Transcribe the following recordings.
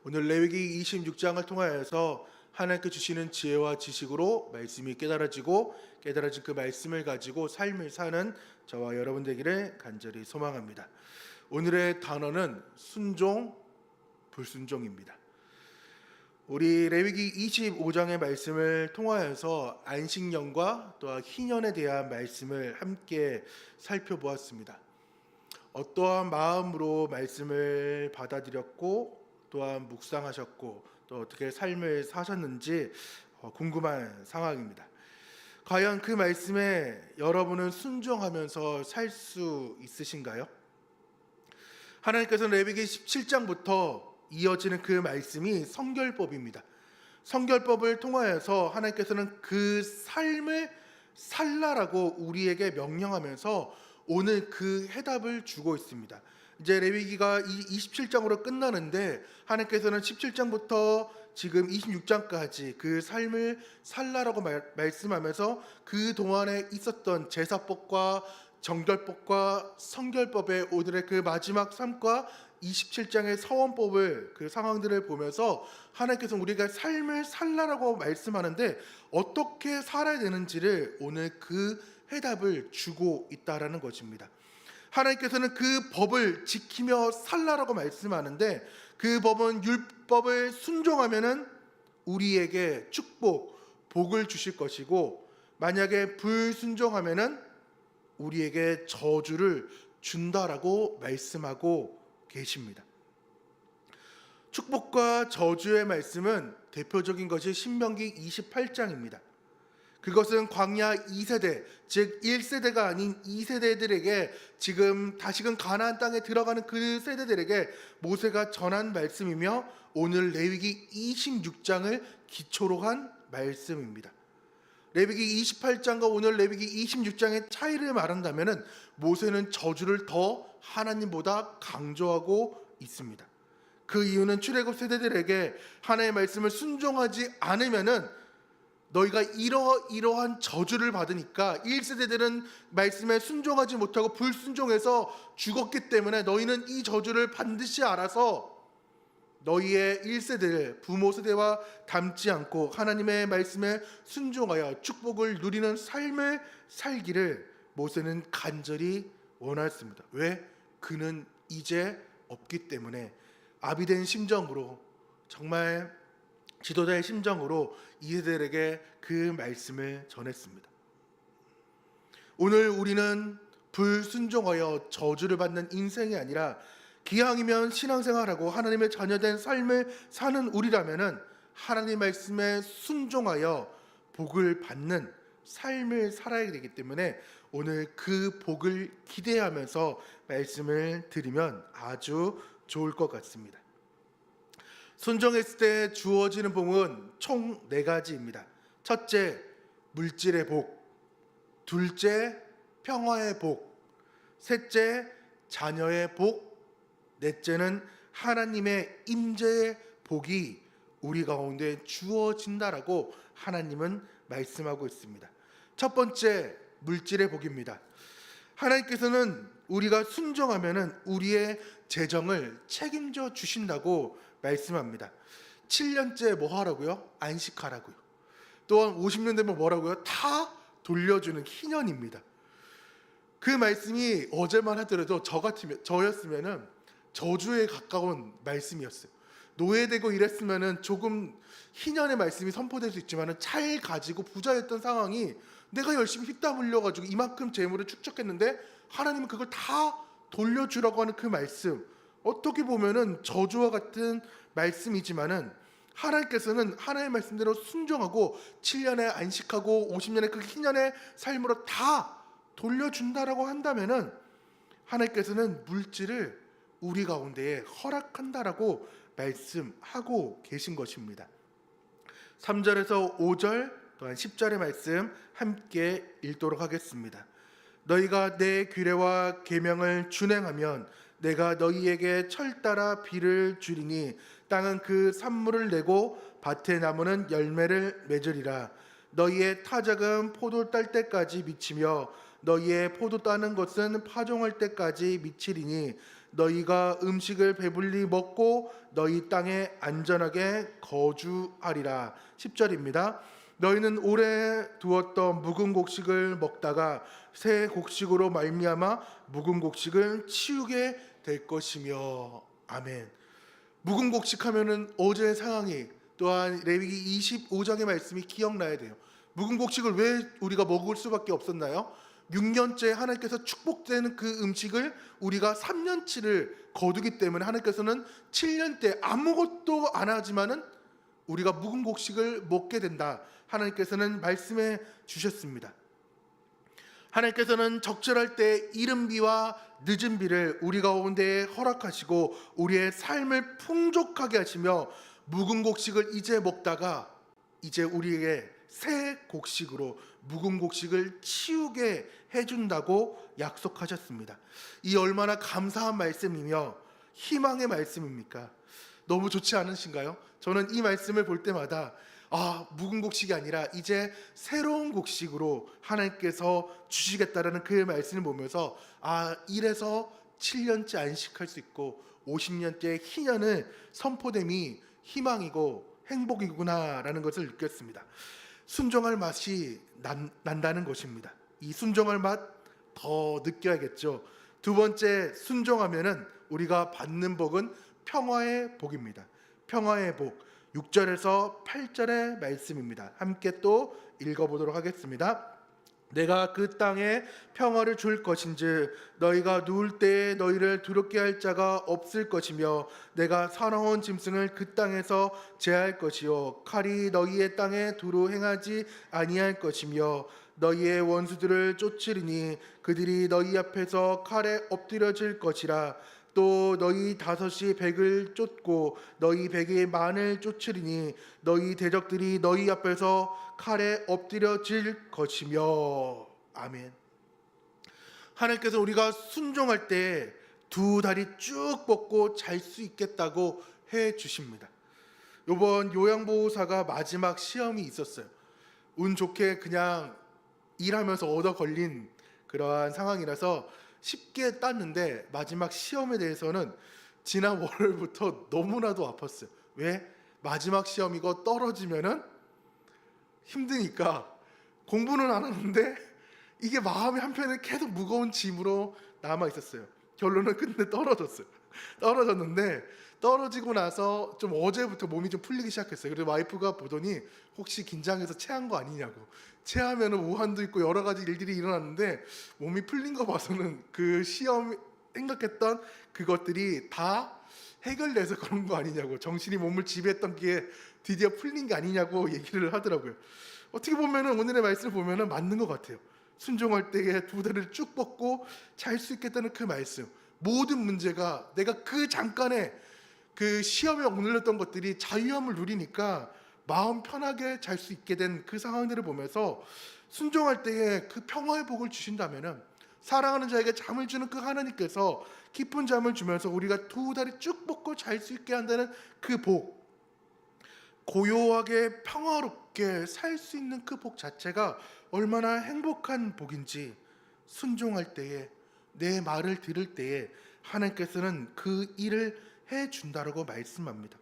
오늘 레위기 26장을 통하여서 하나님께 주시는 지혜와 지식으로 말씀이 깨달아진 그 말씀을 가지고 삶을 사는 저와 여러분 되기를 간절히 소망합니다. 오늘의 단어는 순종, 불순종입니다. 우리 레위기 25장의 말씀을 통하여서 안식년과 또한 희년에 대한 말씀을 함께 살펴보았습니다. 어떠한 마음으로 말씀을 받아들였고 또한 묵상하셨고 또 어떻게 삶을 사셨는지 궁금한 상황입니다. 과연 그 말씀에 여러분은 순종하면서 살 수 있으신가요? 하나님께서는 레위기 17장부터 이어지는 그 말씀이 성결법입니다. 성결법을 통하여서 하나님께서는 그 삶을 살라라고 우리에게 명령하면서 오늘 그 해답을 주고 있습니다. 이제 레위기가 27장으로 끝나는데 하나님께서는 17장부터 지금 26장까지 그 삶을 살라라고 말씀하면서 그 동안에 있었던 제사법과 정결법과 성결법의 오늘의 그 마지막 삶과 27장의 서원법을 그 상황들을 보면서 하나님께서 우리가 삶을 살라라고 말씀하는데 어떻게 살아야 되는지를 오늘 그 해답을 주고 있다라는 것입니다. 하나님께서는 그 법을 지키며 살라라고 말씀하는데 그 법은 율법을 순종하면은 우리에게 축복, 복을 주실 것이고 만약에 불순종하면은 우리에게 저주를 준다라고 말씀하고 계십니다. 축복과 저주의 말씀은 대표적인 것이 신명기 28장입니다. 그것은 광야 2세대, 즉 1세대가 아닌 2세대들에게 지금 다시금 가나안 땅에 들어가는 그 세대들에게 모세가 전한 말씀이며 오늘 레위기 26장을 기초로 한 말씀입니다. 레위기 28장과 오늘 레위기 26장의 차이를 말한다면 모세는 저주를 더 하나님보다 강조하고 있습니다. 그 이유는 출애굽 세대들에게 하나님의 말씀을 순종하지 않으면은 너희가 이러한 저주를 받으니까 1세대들은 말씀에 순종하지 못하고 불순종해서 죽었기 때문에 너희는 이 저주를 반드시 알아서 너희의 1세대 부모 세대와 닮지 않고 하나님의 말씀에 순종하여 축복을 누리는 삶을 살기를 모세는 간절히 원했습니다. 왜? 그는 이제 없기 때문에 아비된 심정으로 정말 지도자의 심정으로 이세들에게 그 말씀을 전했습니다. 오늘 우리는 불순종하여 저주를 받는 인생이 아니라 기왕이면 신앙생활하고 하나님의 자녀된 삶을 사는 우리라면은 하나님 말씀에 순종하여 복을 받는 삶을 살아야 되기 때문에 오늘 그 복을 기대하면서 말씀을 드리면 아주 좋을 것 같습니다. 순종했을 때 주어지는 복은 총 4가지입니다. 첫째, 물질의 복. 둘째, 평화의 복. 셋째, 자녀의 복. 넷째는 하나님의 임재의 복이 우리 가운데 주어진다라고 하나님은 말씀하고 있습니다. 첫 번째, 물질의 복입니다. 하나님께서는 우리가 순종하면은 우리의 재정을 책임져 주신다고 말씀합니다. 7년째 뭐 하라고요? 안식하라고요. 또한 50년 되면 뭐라고요? 다 돌려주는 희년입니다. 그 말씀이 어제만 하더라도 저였으면은 저주에 가까운 말씀이었어요. 노예되고 이랬으면은 조금 희년의 말씀이 선포될 수 있지만은 잘 가지고 부자였던 상황이 내가 열심히 휘땀 흘려가지고 이만큼 재물을 축적했는데 하나님은 그걸 다 돌려주라고 하는 그 말씀, 어떻게 보면은 저주와 같은 말씀이지만은 하나님께서는 하나님의 말씀대로 순종하고 7년에 안식하고 50년의 그 희년의 삶으로 다 돌려준다라고 한다면은 하나님께서는 물질을 우리 가운데에 허락한다라고 말씀하고 계신 것입니다. 3절에서 5절 또한 10절의 말씀 함께 읽도록 하겠습니다. 너희가 내 규례와 계명을 준행하면 내가 너희에게 철 따라 비를 주리니 땅은 그 산물을 내고 밭의 나무는 열매를 맺으리라. 너희의 타작은 포도 딸 때까지 미치며 너희의 포도 따는 것은 파종할 때까지 미치리니 너희가 음식을 배불리 먹고 너희 땅에 안전하게 거주하리라. 10절입니다. 너희는 오래 두었던 묵은 곡식을 먹다가 새 곡식으로 말미암아 묵은 곡식을 치우게 될 것이며. 아멘. 묵은 곡식 하면은 어제의 상황이, 또한 레위기 25장의 말씀이 기억나야 돼요. 묵은 곡식을 왜 우리가 먹을 수밖에 없었나요? 6년째 하나님께서 축복되는 그 음식을 우리가 3년치를 거두기 때문에 하나님께서는 7년 때 아무것도 안 하지만은 우리가 묵은 곡식을 먹게 된다, 하나님께서는 말씀해 주셨습니다. 하나님께서는 적절할 때 이른 비와 늦은 비를 우리 가운데에 허락하시고 우리의 삶을 풍족하게 하시며 묵은 곡식을 이제 먹다가 이제 우리에게 새 곡식으로 묵은 곡식을 치우게 해준다고 약속하셨습니다. 이 얼마나 감사한 말씀이며 희망의 말씀입니까? 너무 좋지 않으신가요? 저는 이 말씀을 볼 때마다 묵은 곡식이 아니라 이제 새로운 곡식으로 하나님께서 주시겠다라는 그 말씀을 보면서 이래서 7년째 안식할 수 있고 50년째 희년을 선포됨이 희망이고 행복이구나라는 것을 느꼈습니다. 순종할 맛이 난다는 것입니다. 이 순종할 맛 더 느껴야겠죠. 두 번째, 순종하면은 우리가 받는 복은 평화의 복입니다. 평화의 복, 6절에서 8절의 말씀입니다. 함께 또 읽어보도록 하겠습니다. 내가 그 땅에 평화를 줄 것인즉 너희가 누울 때에 너희를 두렵게 할 자가 없을 것이며 내가 사나운 짐승을 그 땅에서 제할 것이요 칼이 너희의 땅에 두루 행하지 아니할 것이며 너희의 원수들을 쫓으리니 그들이 너희 앞에서 칼에 엎드려질 것이라. 또 너희 다섯이 백을 쫓고 너희 백이 만을 쫓으리니 너희 대적들이 너희 앞에서 칼에 엎드려질 것이며. 아멘. 하나님께서 우리가 순종할 때 두 다리 쭉 뻗고 잘 수 있겠다고 해 주십니다. 이번 요양보호사가 마지막 시험이 있었어요. 운 좋게 그냥 일하면서 얻어 걸린 그러한 상황이라서 쉽게 땄는데 마지막 시험에 대해서는 지난 월요일부터 너무나도 아팠어요. 왜? 마지막 시험 이거 떨어지면은 힘드니까 공부는 안 하는데 이게 마음이 한편에 계속 무거운 짐으로 남아 있었어요. 결론은 근데 떨어졌는데 떨어지고 나서 좀 어제부터 몸이 좀 풀리기 시작했어요. 그래서 와이프가 보더니 혹시 긴장해서 체한 거 아니냐고. 체하면은 오한도 있고 여러 가지 일들이 일어났는데 몸이 풀린 거 봐서는 그 시험 생각했던 그것들이 다 해결돼서 그런 거 아니냐고, 정신이 몸을 지배했던 게 드디어 풀린 게 아니냐고 얘기를 하더라고요. 어떻게 보면은 오늘의 말씀을 보면은 맞는 것 같아요. 순종할 때에 두 다리를 쭉 뻗고 잘 수 있겠다는 그 말씀. 모든 문제가 내가 그 잠깐에 그 시험에 억눌렸던 것들이 자유함을 누리니까 마음 편하게 잘 수 있게 된 그 상황들을 보면서 순종할 때에 그 평화의 복을 주신다면은 사랑하는 자에게 잠을 주는 그 하나님께서 깊은 잠을 주면서 우리가 두 다리 쭉 뻗고 잘 수 있게 한다는 그 복, 고요하게 평화롭게 살 수 있는 그 복 자체가 얼마나 행복한 복인지, 순종할 때에 내 말을 들을 때에 하나님께서는 그 일을 해 준다라고 말씀합니다.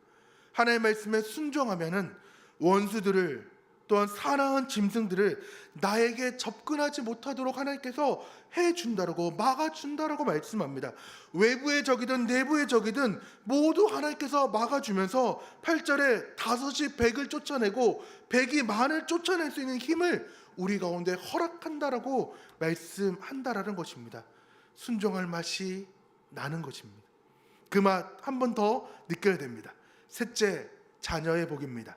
하나님의 말씀에 순종하면은 원수들을, 또한 사나운 짐승들을 나에게 접근하지 못하도록 하나님께서 해준다라고, 막아준다라고 말씀합니다. 외부의 적이든 내부의 적이든 모두 하나님께서 막아주면서 8절에 다섯이 백을 쫓아내고 백이 만을 쫓아낼 수 있는 힘을 우리 가운데 허락한다라고 말씀한다라는 것입니다. 순종할 맛이 나는 것입니다. 그 맛 한 번 더 느껴야 됩니다. 셋째, 자녀의 복입니다.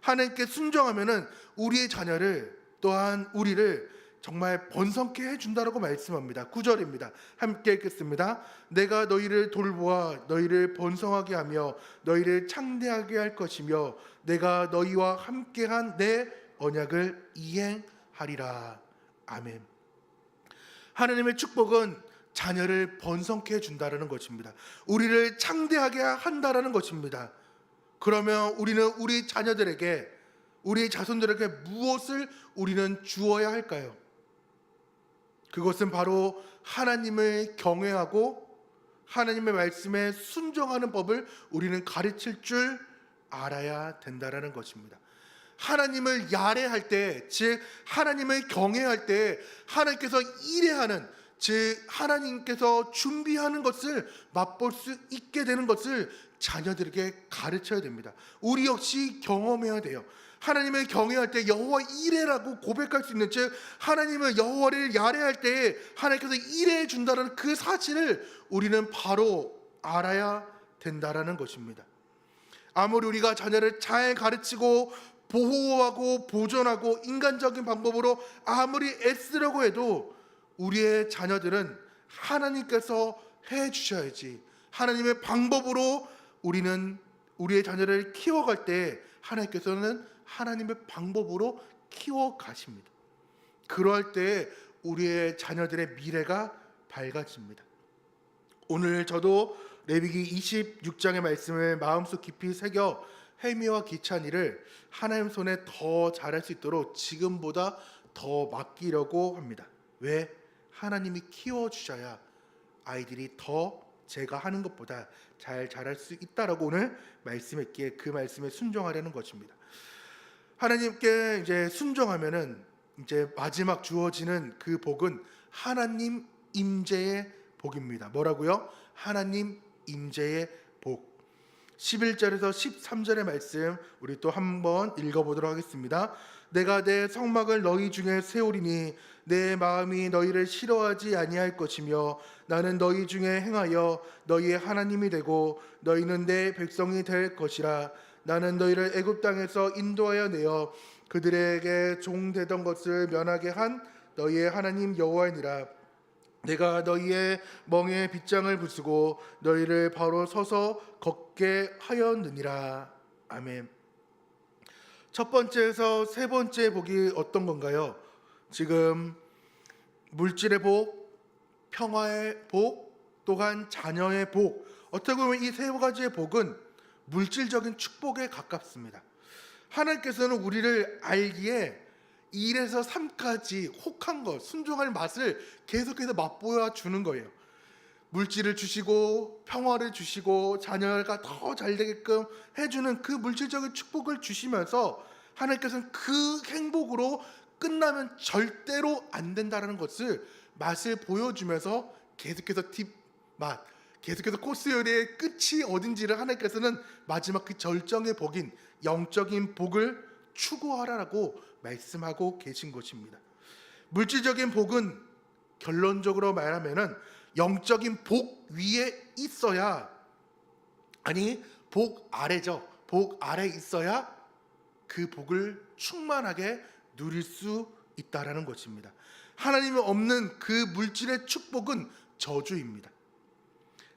하나님께 순종하면은 우리의 자녀를, 또한 우리를 정말 번성케 해준다라고 말씀합니다. 9절입니다. 함께 읽겠습니다. 내가 너희를 돌보아 너희를 번성하게 하며 너희를 창대하게 할 것이며 내가 너희와 함께한 내 언약을 이행하리라. 아멘. 하나님의 축복은 자녀를 번성케 해준다라는 것입니다. 우리를 창대하게 한다라는 것입니다. 그러면 우리는 우리 자녀들에게, 우리 자손들에게 무엇을 우리는 주어야 할까요? 그것은 바로 하나님을 경외하고 하나님의 말씀에 순종하는 법을 우리는 가르칠 줄 알아야 된다라는 것입니다. 하나님을 야례할 때, 즉 하나님을 경외할 때 하나님께서 일해하는, 즉 하나님께서 준비하는 것을 맛볼 수 있게 되는 것을 자녀들에게 가르쳐야 됩니다. 우리 역시 경험해야 돼요. 하나님을 경외할 때 여호와 이레라고 고백할 수 있는, 즉 하나님을 여호와를 야례할 때 하나님께서 이레해 준다는 그 사실을 우리는 바로 알아야 된다라는 것입니다. 아무리 우리가 자녀를 잘 가르치고 보호하고 보존하고 인간적인 방법으로 아무리 애쓰려고 해도 우리의 자녀들은 하나님께서 해 주셔야지, 하나님의 방법으로 우리는 우리의 자녀를 키워갈 때 하나님께서는 하나님의 방법으로 키워 가십니다. 그럴 때 우리의 자녀들의 미래가 밝아집니다. 오늘 저도 레위기 26장의 말씀을 마음속 깊이 새겨 혜미와 기찬이를 하나님 손에 더 잘할 수 있도록 지금보다 더 맡기려고 합니다. 왜? 하나님이 키워주셔야 아이들이 더 제가 하는 것보다 잘 자랄 수 있다라고 오늘 말씀했기에 그 말씀에 순종하려는 것입니다. 하나님께 이제 순종하면은 이제 마지막 주어지는 그 복은 하나님 임재의 복입니다. 뭐라고요? 하나님 임재의 복. 11절에서 13절의 말씀 우리 또 한번 읽어보도록 하겠습니다. 내가 내 성막을 너희 중에 세우리니 내 마음이 너희를 싫어하지 아니할 것이며 나는 너희 중에 행하여 너희의 하나님이 되고 너희는 내 백성이 될 것이라. 나는 너희를 애굽 땅에서 인도하여 내어 그들에게 종되던 것을 면하게 한 너희의 하나님 여호와이니라. 내가 너희의 멍에 빗장을 부수고 너희를 바로 서서 걷게 하였느니라. 아멘. 첫 번째에서 세 번째 복이 어떤 건가요? 지금 물질의 복, 평화의 복, 또한 자녀의 복. 어떻게 보면 이 세 가지의 복은 물질적인 축복에 가깝습니다. 하나님께서는 우리를 알기에 1에서 3까지 혹한 것, 순종할 맛을 계속해서 맛보여 주는 거예요. 물질을 주시고 평화를 주시고 자녀가 더 잘 되게끔 해주는 그 물질적인 축복을 주시면서 하나님께서는 그 행복으로 끝나면 절대로 안 된다는 것을 맛을 보여주면서 계속해서 팁맛, 계속해서 코스 요리의 끝이 어딘지를 하나님께서는 마지막 그 절정의 복인 영적인 복을 추구하라라고 말씀하고 계신 것입니다. 물질적인 복은 결론적으로 말하면은 영적인 복 위에 있어야, 아니 복 아래죠. 복 아래 있어야 그 복을 충만하게 누릴 수 있다라는 것입니다. 하나님이 없는 그 물질의 축복은 저주입니다.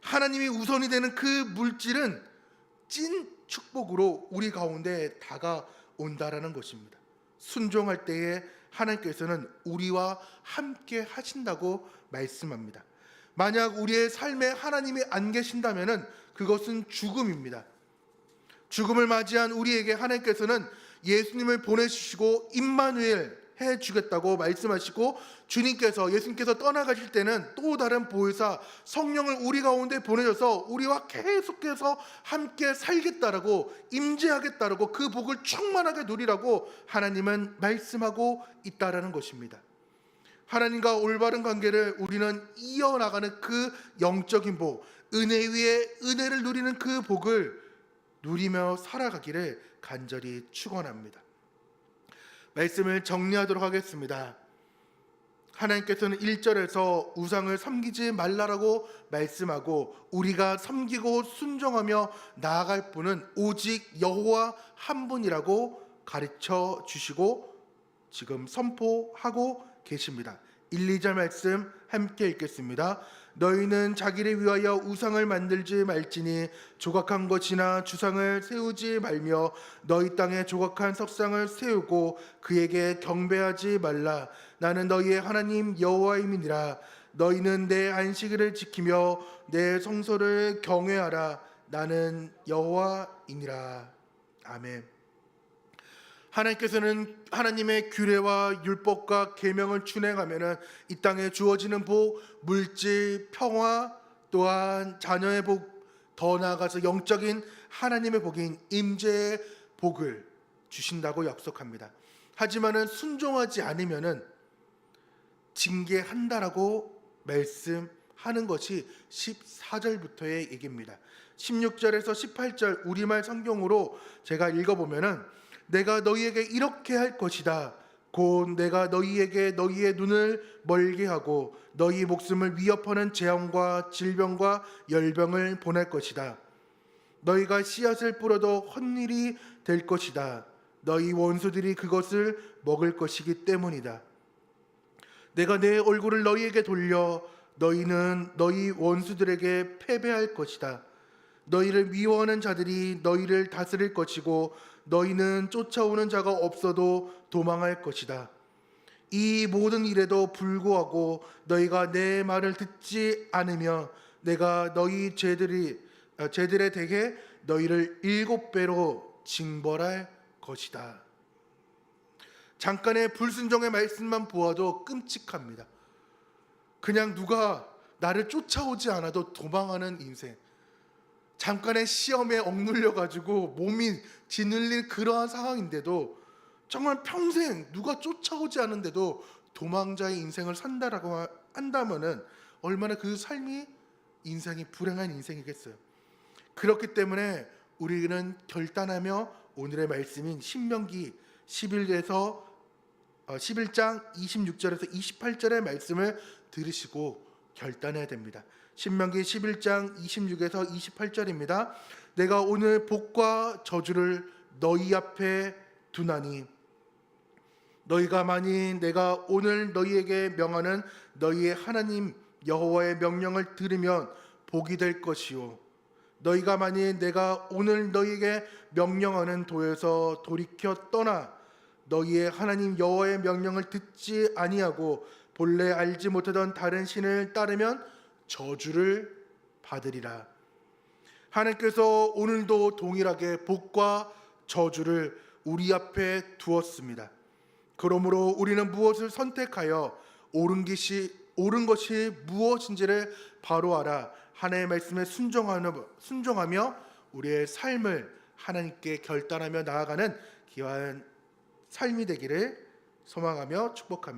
하나님이 우선이 되는 그 물질은 찐 축복으로 우리 가운데 다가온다라는 것입니다. 순종할 때에 하나님께서는 우리와 함께 하신다고 말씀합니다. 만약 우리의 삶에 하나님이 안 계신다면은 그것은 죽음입니다. 죽음을 맞이한 우리에게 하나님께서는 예수님을 보내주시고 임마누엘 해주겠다고 말씀하시고, 주님께서 예수님께서 떠나가실 때는 또 다른 보혜사 성령을 우리 가운데 보내셔서 우리와 계속해서 함께 살겠다라고, 임재하겠다라고, 그 복을 충만하게 누리라고 하나님은 말씀하고 있다라는 것입니다. 하나님과 올바른 관계를 우리는 이어나가는 그 영적인 복, 은혜 위에 은혜를 누리는 그 복을 누리며 살아가기를 간절히 축원합니다. 말씀을 정리하도록 하겠습니다. 하나님께서는 1절에서 우상을 섬기지 말라라고 말씀하고 우리가 섬기고 순종하며 나아갈 분은 오직 여호와 한 분이라고 가르쳐 주시고 지금 선포하고 계십니다. 1, 2절 말씀 함께 읽겠습니다. 너희는 자기를 위하여 우상을 만들지 말지니 조각한 것이나 주상을 세우지 말며 너희 땅에 조각한 석상을 세우고 그에게 경배하지 말라. 나는 너희의 하나님 여호와임이니라. 너희는 내 안식일을 지키며 내 성소를 경외하라. 나는 여호와이니라. 아멘. 하나님께서는 하나님의 규례와 율법과 계명을 준행하면은 이 땅에 주어지는 복, 물질, 평화, 또한 자녀의 복, 더 나아가서 영적인 하나님의 복인 임재의 복을 주신다고 약속합니다. 하지만은 순종하지 않으면은 징계한다라고 말씀하는 것이 14절부터의 얘기입니다. 16절에서 18절 우리말 성경으로 제가 읽어보면은 내가 너희에게 이렇게 할 것이다. 곧 내가 너희에게 너희의 눈을 멀게 하고 너희 목숨을 위협하는 재앙과 질병과 열병을 보낼 것이다. 너희가 씨앗을 뿌려도 헛일이 될 것이다. 너희 원수들이 그것을 먹을 것이기 때문이다. 내가 내 얼굴을 너희에게 돌려 너희는 너희 원수들에게 패배할 것이다. 너희를 미워하는 자들이 너희를 다스릴 것이고 너희는 쫓아오는 자가 없어도 도망할 것이다. 이 모든 일에도 불구하고 너희가 내 말을 듣지 않으며 내가 너희 죄들에 대해 너희를 7배로 징벌할 것이다. 잠깐의 불순종의 말씀만 보아도 끔찍합니다. 그냥 누가 나를 쫓아오지 않아도 도망하는 인생, 잠깐의 시험에 억눌려 가지고 몸이 짓눌릴 그러한 상황인데도 정말 평생 누가 쫓아오지 않은데도 도망자의 인생을 산다라고 한다면은 얼마나 그 삶이 인생이 불행한 인생이겠어요. 그렇기 때문에 우리는 결단하며 오늘의 말씀인 신명기 11장 26절에서 28절의 말씀을 들으시고 결단해야 됩니다. 신명기 11장 26에서 28절입니다. 내가 오늘 복과 저주를 너희 앞에 두나니 너희가 만일 내가 오늘 너희에게 명하는 너희의 하나님 여호와의 명령을 들으면 복이 될 것이요 너희가 만일 내가 오늘 너희에게 명령하는 도에서 돌이켜 떠나 너희의 하나님 여호와의 명령을 듣지 아니하고 본래 알지 못하던 다른 신을 따르면 저주를 받으리라. 하나님께서 오늘도 동일하게 복과 저주를 우리 앞에 두었습니다. 그러므로 우리는 무엇을 선택하여 옳은 것이 무엇인지를 바로 알아 하나님의 말씀에 순종하며 우리의 삶을 하나님께 결단하며 나아가는 귀한 삶이 되기를 소망하며 축복합니다.